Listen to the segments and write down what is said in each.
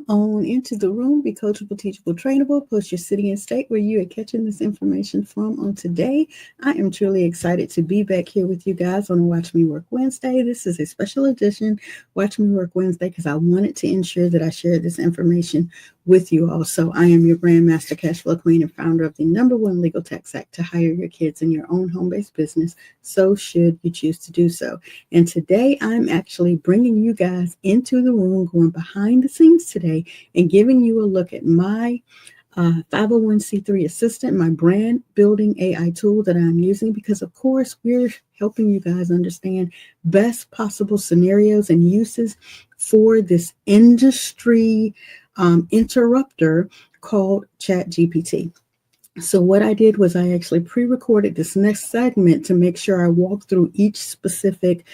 Come on into the room, be coachable, teachable, trainable. Post your city and state where you are catching this information from on today. I am truly excited to be back here with you guys on Watch Me Work Wednesday. This is a special edition Watch Me Work Wednesday because I wanted to ensure that I shared this information with you all. So I am your Grandmaster Cashflow Queen and founder of the #1 legal tax act to hire your kids in your own home-based business. So should you choose to do so. And today I'm actually bringing you guys into the room, going behind the scenes today and giving you a look at my 501c3 assistant, my brand building AI tool that I'm using, because of course we're helping you guys understand best possible scenarios and uses for this industry interrupter called ChatGPT. So what I did was I actually pre-recorded this next segment to make sure I walk through each specific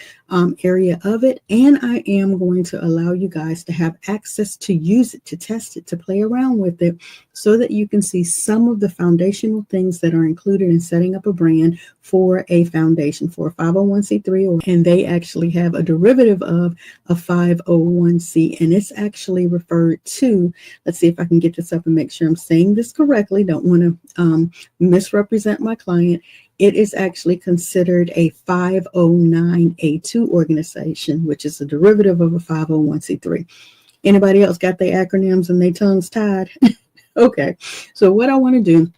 area of it. And I am going to allow you guys to have access to use it, to test it, to play around with it so that you can see some of the foundational things that are included in setting up a brand for a foundation, for a 501c3, and they actually have a derivative of a 501c, and it's actually referred to, let's see if I can get this up and make sure I'm saying this correctly. Don't want to misrepresent my client. It is actually considered a 509A2 organization, which is a derivative of a 501c3. Anybody else got their acronyms and their tongues tied? Okay, so what I want to do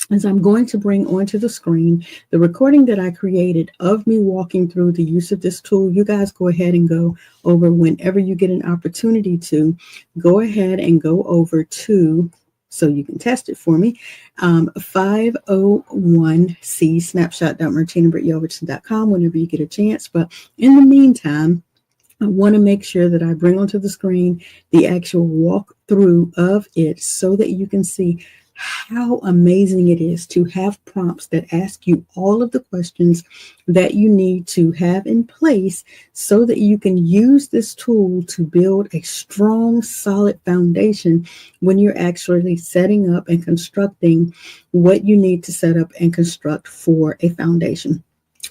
is I'm going to bring onto the screen the recording that I created of me walking through the use of this tool. You guys go ahead and go over whenever you get an opportunity to go ahead and go over to, so you can test it for me, 501c snapshot.martinabritt.yelverton.com whenever you get a chance. But in the meantime, I want to make sure that I bring onto the screen the actual walkthrough of it so that you can see how amazing it is to have prompts that ask you all of the questions that you need to have in place so that you can use this tool to build a strong, solid foundation when you're actually setting up and constructing what you need to set up and construct for a foundation.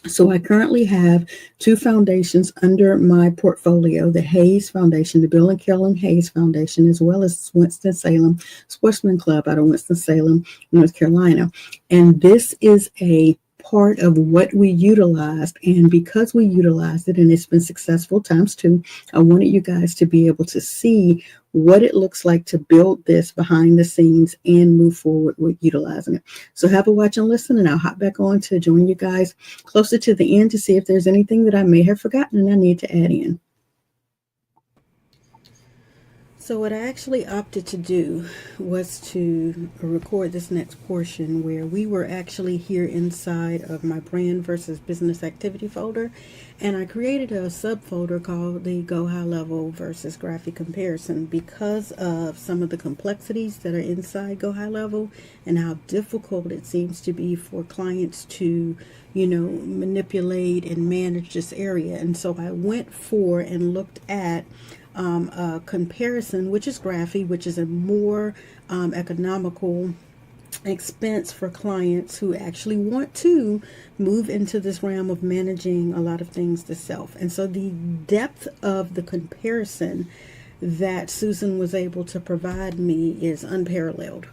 So I currently have 2 foundations under my portfolio, the Hayes Foundation, the Bill and Carolyn Hayes Foundation, as well as Winston-Salem Sportsman Club out of Winston-Salem, North Carolina. And this is a part of what we utilized, and because we utilized it and it's been successful ×2, I wanted you guys to be able to see what it looks like to build this behind the scenes and move forward with utilizing it. So have a watch and listen, and I'll hop back on to join you guys closer to the end to see if there's anything that I may have forgotten and I need to add in. So what I actually opted to do was to record this next portion where we were actually here inside of my brand versus business activity folder, and I created a subfolder called the Go High Level versus Graphic Comparison because of some of the complexities that are inside Go High Level and how difficult it seems to be for clients to, manipulate and manage this area. And so I went for and looked at a comparison, which is Graphy, which is a more economical expense for clients who actually want to move into this realm of managing a lot of things themselves. And so the depth of the comparison that Susan was able to provide me is unparalleled.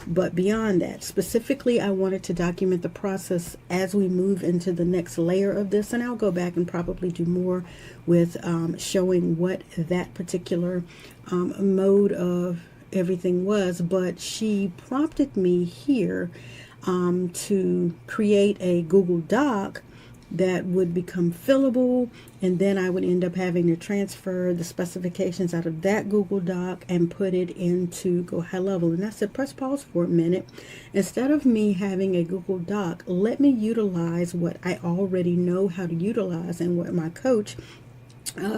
But beyond that, specifically, I wanted to document the process as we move into the next layer of this. And I'll go back and probably do more with showing what that particular mode of everything was. But she prompted me here to create a Google Doc that would become fillable, and then I would end up having to transfer the specifications out of that Google Doc and put it into Go High Level. And I said, press pause for a minute. Instead of me having a Google Doc, let me utilize what I already know how to utilize and what my coach,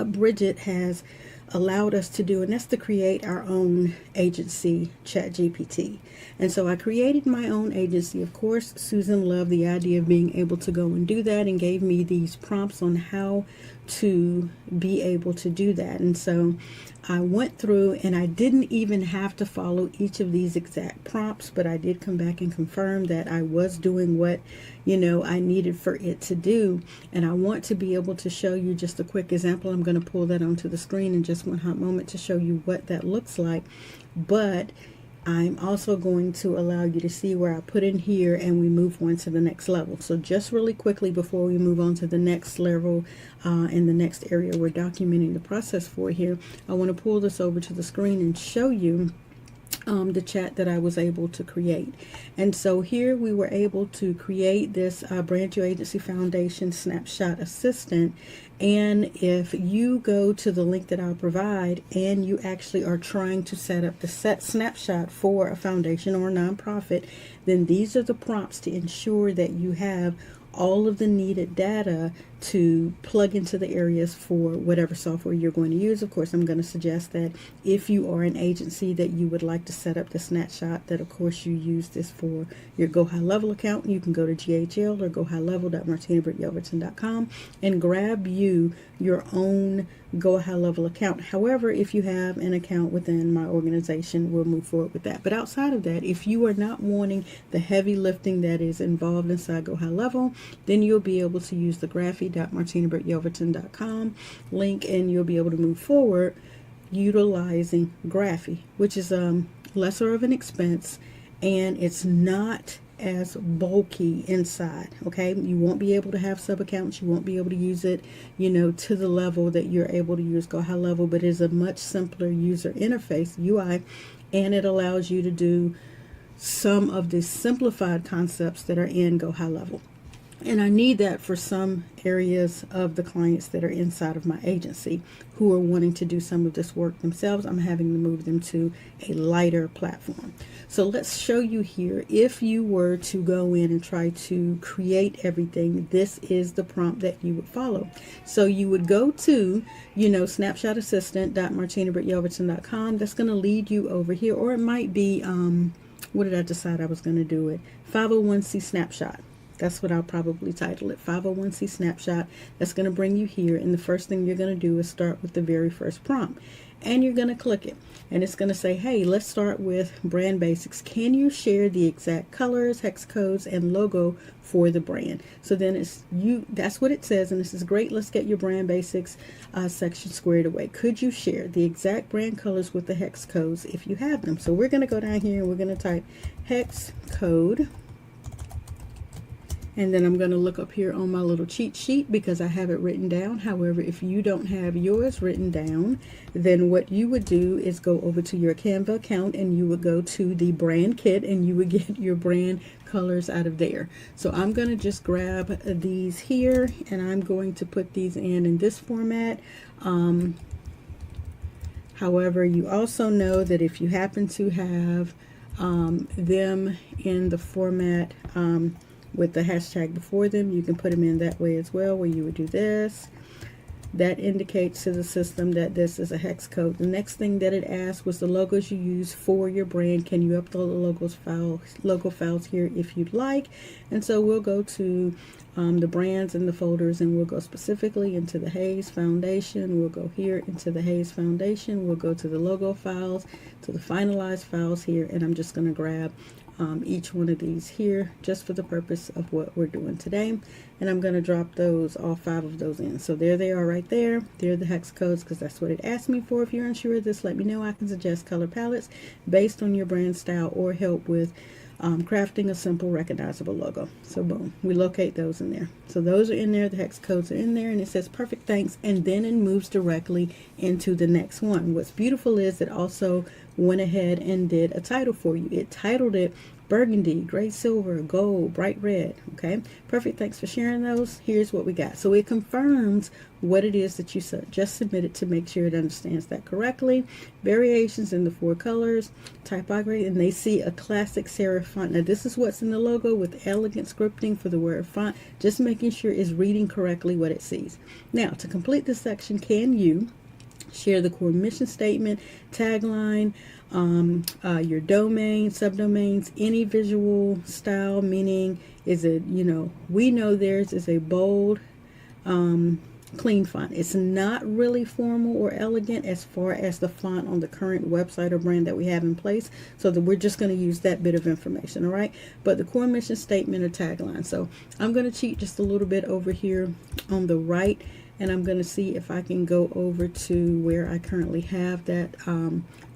Bridget, has allowed us to do, and that's to create our own agency, ChatGPT. And so I created my own agency. Of course, Susan loved the idea of being able to go and do that and gave me these prompts on how to be able to do that. And so I went through and I didn't even have to follow each of these exact prompts, but I did come back and confirm that I was doing what, I needed for it to do. And I want to be able to show you just a quick example. I'm going to pull that onto the screen in just one hot moment to show you what that looks like. But I'm also going to allow you to see where I put in here and we move on to the next level. So just really quickly before we move on to the next level in the next area we're documenting the process for here, I want to pull this over to the screen and show you the chat that I was able to create. And so here we were able to create this Brand New Agency Foundation Snapshot Assistant. And if you go to the link that I'll provide and you actually are trying to set up the snapshot for a foundation or a nonprofit, then these are the prompts to ensure that you have all of the needed data to plug into the areas for whatever software you're going to use. Of course, I'm going to suggest that if you are an agency that you would like to set up the snapshot, that of course you use this for your Go High Level account. You can go to GHL or gohighlevel.martinabritt.yelverton.com and grab you your own Go High Level account. However, if you have an account within my organization, we'll move forward with that. But outside of that, if you are not wanting the heavy lifting that is involved inside Go High Level, then you'll be able to use the graphy.martinabritt.yelverton.com link and you'll be able to move forward utilizing Graphy, which is lesser of an expense and it's not as bulky inside. Okay, you won't be able to have sub accounts, you won't be able to use it to the level that you're able to use Go High Level, but it's a much simpler user interface UI, and it allows you to do some of the simplified concepts that are in Go High Level. And I need that for some areas of the clients that are inside of my agency who are wanting to do some of this work themselves. I'm having to move them to a lighter platform. So let's show you here, if you were to go in and try to create everything, this is the prompt that you would follow. So you would go to, snapshotassistant.martinabritt.yelverton.com. That's going to lead you over here, or it might be, what did I decide I was going to do it? 501c snapshot. That's what I'll probably title it, 501c snapshot. That's going to bring you here, and the first thing you're going to do is start with the very first prompt, and you're going to click it, and it's going to say, hey, let's start with brand basics. Can you share the exact colors, hex codes, and logo for the brand? So then that's what it says, and this is great. Let's get your brand basics section squared away. Could you share the exact brand colors with the hex codes if you have them? So we're going to go down here and we're going to type hex code. And then I'm going to look up here on my little cheat sheet because I have it written down. However, if you don't have yours written down, then what you would do is go over to your Canva account and you would go to the brand kit and you would get your brand colors out of there. So I'm going to just grab these here and I'm going to put these in this format. However, you also know that if you happen to have them in the format with the hashtag before them, you can put them in that way as well, where you would do this. That indicates to the system that this is a hex code. The next thing that it asked was the logos you use for your brand. Can you upload the logo files here if you'd like? And so we'll go to the brands and the folders, and we'll go specifically into the Hayes Foundation. We'll go here into the Hayes Foundation. We'll go to the logo files, to the finalized files here, and I'm just going to grab each one of these here just for the purpose of what we're doing today, and I'm going to drop those, all 5 of those in. So there they are right there. They're the hex codes because that's what it asked me for. If you're unsure of this, let me know. I can suggest color palettes based on your brand style or help with crafting a simple recognizable logo. So boom, we locate those in there. So those are in there, the hex codes are in there, and it says perfect, thanks, and then it moves directly into the next one. What's beautiful is it also went ahead and did a title for you. It titled it burgundy, gray, silver, gold, bright red. Okay, perfect, thanks for sharing those. Here's what we got. So it confirms what it is that you just submitted to make sure it understands that correctly. Variations in the 4 colors, typography, and they see a classic serif font. Now this is what's in the logo with elegant scripting for the word font, just making sure it's reading correctly what it sees. Now to complete this section, can you share the core mission statement, tagline, your domain, subdomains, any visual style, meaning is it, we know theirs is a bold clean font. It's not really formal or elegant as far as the font on the current website or brand that we have in place, so that we're just going to use that bit of information. All right, but the core mission statement or tagline. So I'm going to cheat just a little bit over here on the right, and I'm going to see if I can go over to where I currently have that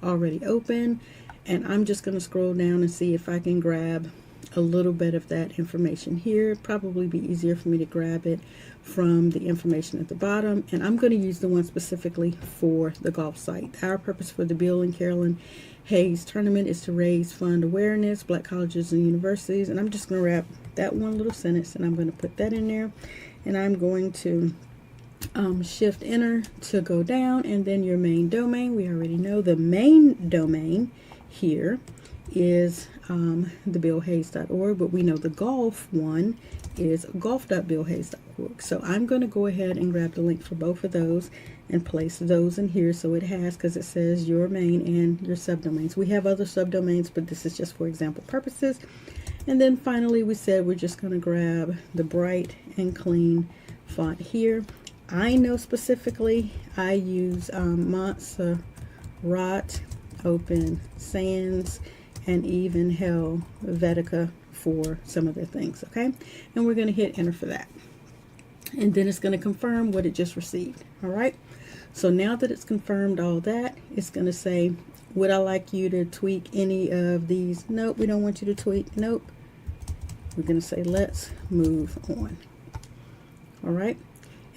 already open, and I'm just going to scroll down and see if I can grab a little bit of that information here. It'd probably be easier for me to grab it from the information at the bottom, and I'm going to use the one specifically for the golf site. Our purpose for the Bill and Carolyn Hayes tournament is to raise fund awareness, black colleges and universities, and I'm just going to wrap that one little sentence, and I'm going to put that in there, and I'm going to shift enter to go down, and then your main domain. We already know the main domain here is thebillhayes.org, but we know the golf one is golf.billhayes.org. So I'm going to go ahead and grab the link for both of those and place those in here, so it has, because it says your main and your subdomains. We have other subdomains, but this is just for example purposes. And then finally we said we're just going to grab the bright and clean font here. I know specifically I use Montserrat, Open Sans, and even Helvetica for some of the things. Okay, and we're going to hit enter for that, and then it's going to confirm what it just received. All right, so now that it's confirmed all that, it's going to say, would I like you to tweak any of these? Nope, we don't want you to tweak. Nope. We're going to say let's move on. All right,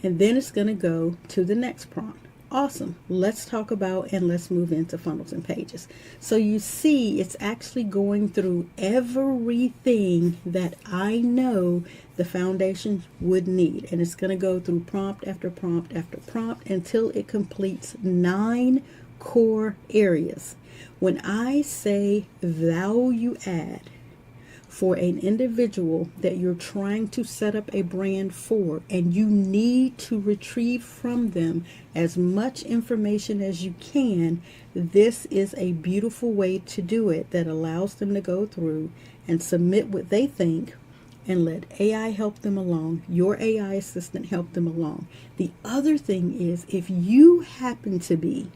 and then it's going to go to the next prompt. Awesome. Let's talk about and let's move into funnels and pages. So you see, it's actually going through everything that I know the foundation would need, and it's going to go through prompt after prompt after prompt until it completes 9 core areas. When I say value add for an individual that you're trying to set up a brand for, and you need to retrieve from them as much information as you can, this is a beautiful way to do it that allows them to go through and submit what they think and let AI help them along, your AI assistant help them along. The other thing is, if you happen to be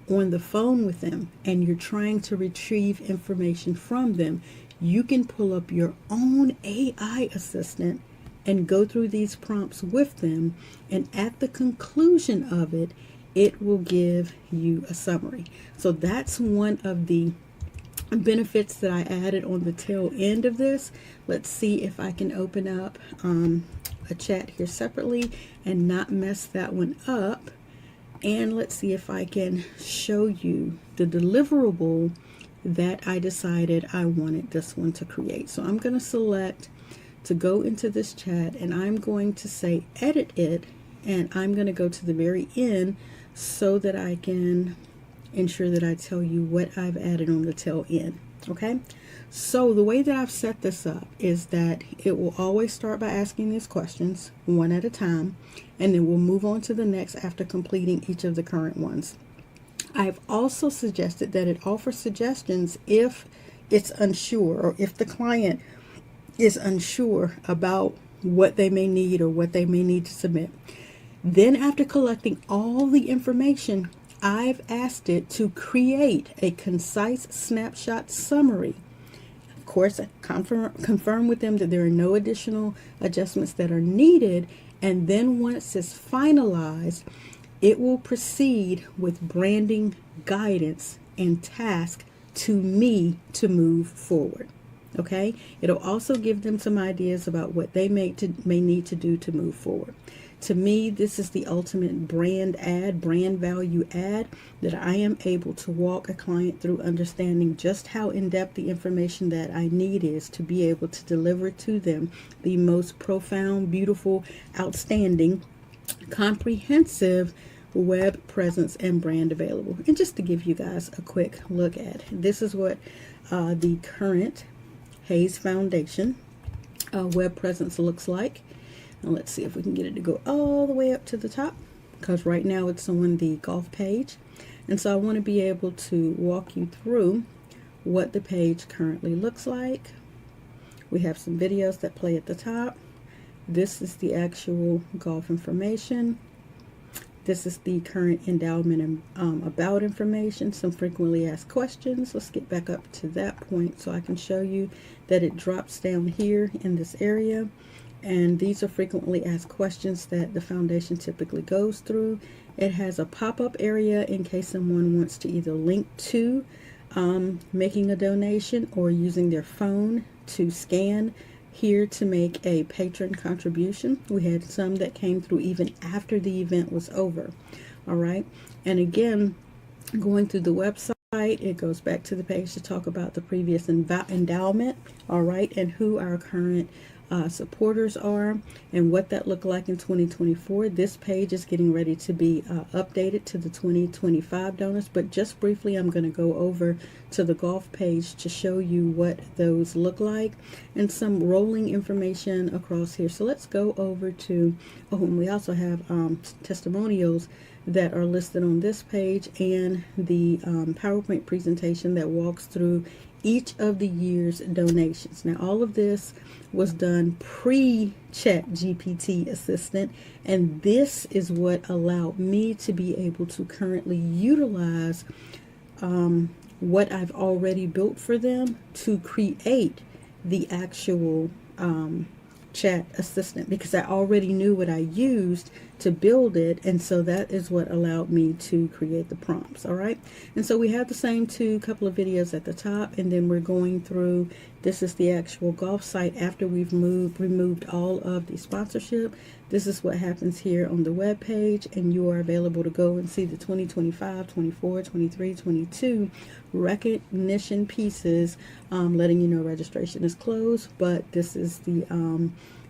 on the phone with them and you're trying to retrieve information from them, you can pull up your own AI assistant and go through these prompts with them, and at the conclusion of it, it will give you a summary. So that's one of the benefits that I added on the tail end of this. Let's see if I can open up a chat here separately and not mess that one up. And let's see if I can show you the deliverable that I decided I wanted this one to create. So I'm going to select to go into this chat, and I'm going to say edit it, and I'm going to go to the very end so that I can ensure that I tell you what I've added on the tail end. Okay, so the way that I've set this up is that it will always start by asking these questions one at a time, and then we'll move on to the next after completing each of the current ones. I've also suggested that it offers suggestions if it's unsure, or if the client is unsure about what they may need or what they may need to submit. Then after collecting all the information, I've asked it to create a concise snapshot summary. Of course, I confirm with them that there are no additional adjustments that are needed, and then once it's finalized, it will proceed with branding guidance and task to me to move forward. Okay, it'll also give them some ideas about what they may need to do to move forward. To me, this is the ultimate brand value add, that I am able to walk a client through understanding just how in-depth the information that I need is to be able to deliver to them the most profound, beautiful, outstanding, comprehensive web presence and brand available. And just to give you guys a quick look at, this is what the current Hayes Foundation web presence looks like. Now let's see if we can get it to go all the way up to the top, because right now it's on the golf page. And so I want to be able to walk you through what the page currently looks like. We have some videos that play at the top. This is the actual golf information. This is the current endowment and about information, some frequently asked questions. Let's get back up to that point so I can show you that it drops down here in this area. And these are frequently asked questions that the foundation typically goes through. It has a pop-up area in case someone wants to either link to making a donation or using their phone to scan here to make a patron contribution. We had some that came through even after the event was over. All right. And again, going through the website, it goes back to the page to talk about the previous endowment. All right. And who our current supporters are and what that looked like in 2024. This page is getting ready to be updated to the 2025 donors, but just briefly I'm going to go over to the golf page to show you what those look like and some rolling information across here. So let's go over to, and we also have testimonials that are listed on this page and the PowerPoint presentation that walks through each of the year's donations. Now, all of this was done pre-Chat GPT Assistant, and this is what allowed me to be able to currently utilize what I've already built for them to create the actual Chat Assistant, because I already knew what I used to build it, and so that is what allowed me to create the prompts. All right, and so we have the same couple of videos at the top, and then we're going through, this is the actual golf site after we've removed all of the sponsorship. This is what happens here on the web page, and you are available to go and see the 2025, 24, 23, 22 recognition pieces, letting you know registration is closed. But this is the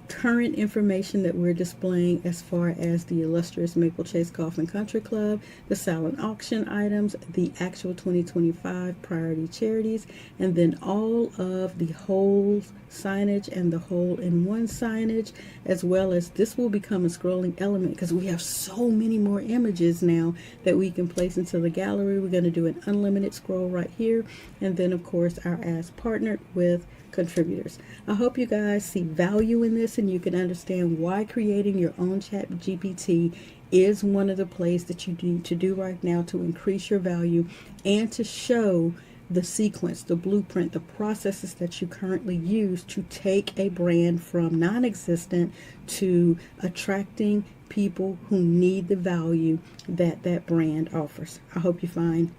current information that we're displaying as far as the illustrious Maple Chase Golf and Country Club, the silent auction items, the actual 2025 priority charities, and then all of the whole signage and the hole-in-one signage, as well as this will become a scrolling element because we have so many more images now that we can place into the gallery. We're going to do an unlimited scroll right here, and then of course our ads partnered with contributors. I hope you guys see value in this and you can understand why creating your own Chat GPT is one of the plays that you need to do right now to increase your value and to show the sequence, the blueprint, the processes that you currently use to take a brand from non-existent to attracting people who need the value that that brand offers. I hope you find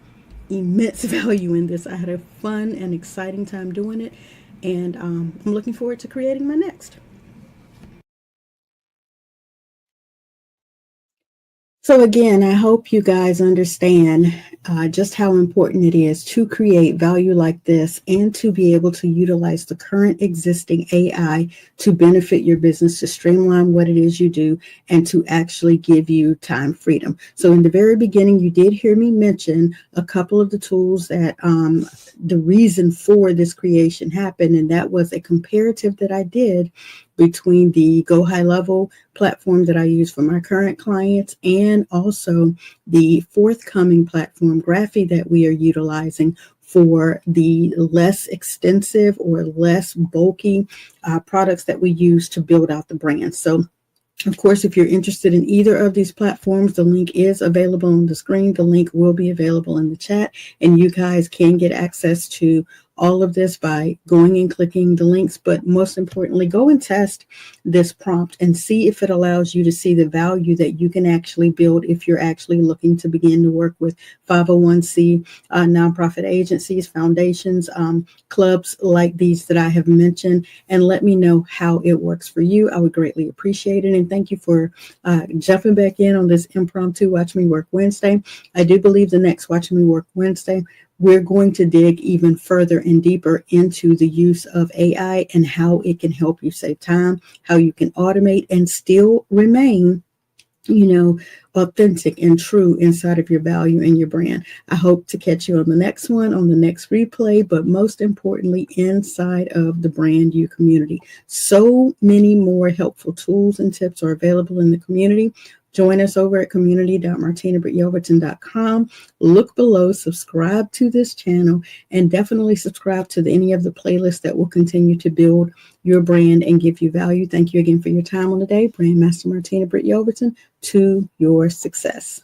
immense value in this. I had a fun and exciting time doing it, and I'm looking forward to creating my next. So again, I hope you guys understand just how important it is to create value like this and to be able to utilize the current existing AI to benefit your business, to streamline what it is you do, and to actually give you time freedom. So in the very beginning, you did hear me mention a couple of the tools that the reason for this creation happened, and that was a comparative that I did between the Go High Level platform that I use for my current clients and also the forthcoming platform, Graphy, that we are utilizing for the less extensive or less bulky products that we use to build out the brand. So of course, if you're interested in either of these platforms, the link is available on the screen. The link will be available in the chat, and you guys can get access to all of this by going and clicking the links. But most importantly, go and test this prompt and see if it allows you to see the value that you can actually build if you're actually looking to begin to work with 501c nonprofit agencies, foundations, clubs like these that I have mentioned, and let me know how it works for you. I would greatly appreciate it. And thank you for jumping back in on this impromptu Watch Me Work Wednesday. I do believe the next Watch Me Work Wednesday, we're going to dig even further and deeper into the use of AI and how it can help you save time, how you can automate and still remain, authentic and true inside of your value and your brand. I hope to catch you on the next one, on the next replay, but most importantly, inside of the Brand You community. So many more helpful tools and tips are available in the community. Join us over at community.martinabrityelverton.com. Look below, subscribe to this channel, and definitely subscribe to any of the playlists that will continue to build your brand and give you value. Thank you again for your time on the day. Brand Master Martina Britt Yelverton, to your success.